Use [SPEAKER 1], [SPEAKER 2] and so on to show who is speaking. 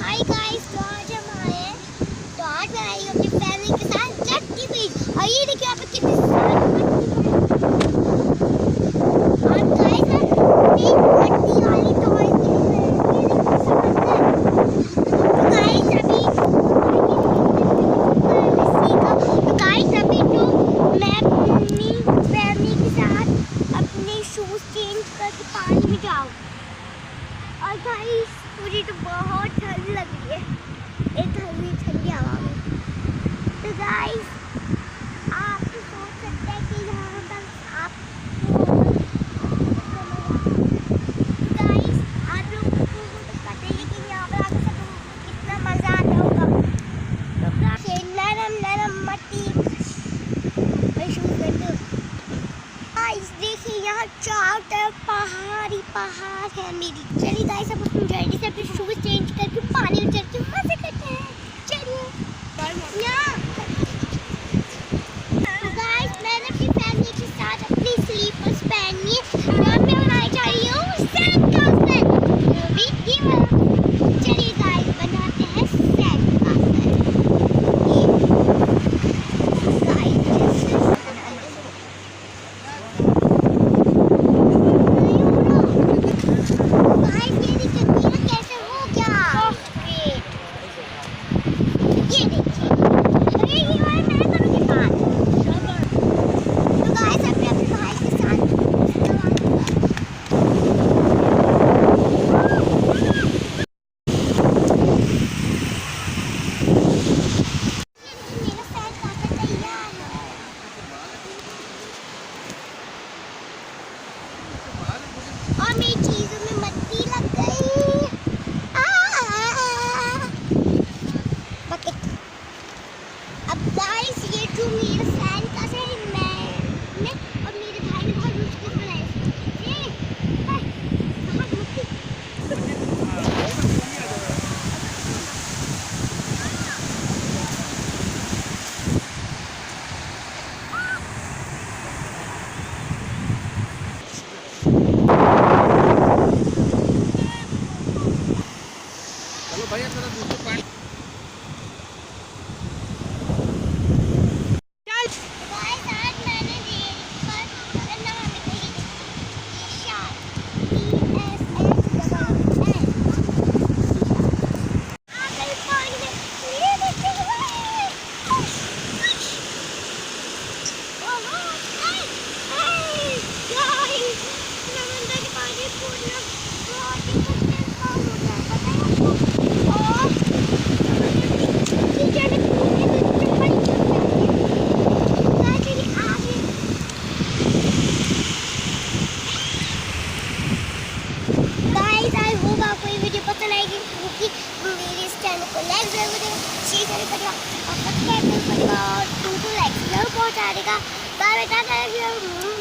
[SPEAKER 1] Hi guys, तो आज हम आए हैं, तो आज मैं आई हूँ अपनी फैमिली के साथ जट्टी बीच। और ये देखिए यहाँ पे कितनी सारी और गाइस मैं मट्टी वाली टॉयज खेल रहे हैं। तो गाइस अभी तो मैं अपनी फैमिली के साथ अपने शूज चेंज करके पानी में जाऊँ। और गाइस मुझे तो बहुत ठंड लग रही है, एक ठंडी हवा में। तो गाइस आप तो सोच सकते हैं कि यहाँ पर गाइस आप लोगों को तो पता ही है कि यहाँ पर आकर सब कितना मज़ा आता होगा। तो नरम नरम मट्टी गाइस देखिए यहाँ चारों तरफ पहाड़ ही पहाड़ है मेरी। चलिए गाइस अब हम जल्दी से अपने शूज चेंज करके पानी में चल के मजे करते हैं। चलिए तो गाइस मैंने अपनी फैमिली के साथ अपनी स्लीपर्स पहनी है। मैं बनाने जा रही हूँ सैंड कासल। चलिए गाइस बनाते हैं सैंड कासल। और मेरी चीजों में मट्टी लग गई। अब गाइस ये जो मेरा सैंड कासल है मैंने और मेरे भाई ने बहुत मुश्किल से बनाया।
[SPEAKER 2] चलो भैया थोड़ा दूसरा पानी मेरे इस चैनल को लाइक जरूर देगा, शेयर जरूर करेगा और सब्सक्राइब जरूर करेगा और 2 लाइक्स जरूर पहुंचा देगा। Bye bye.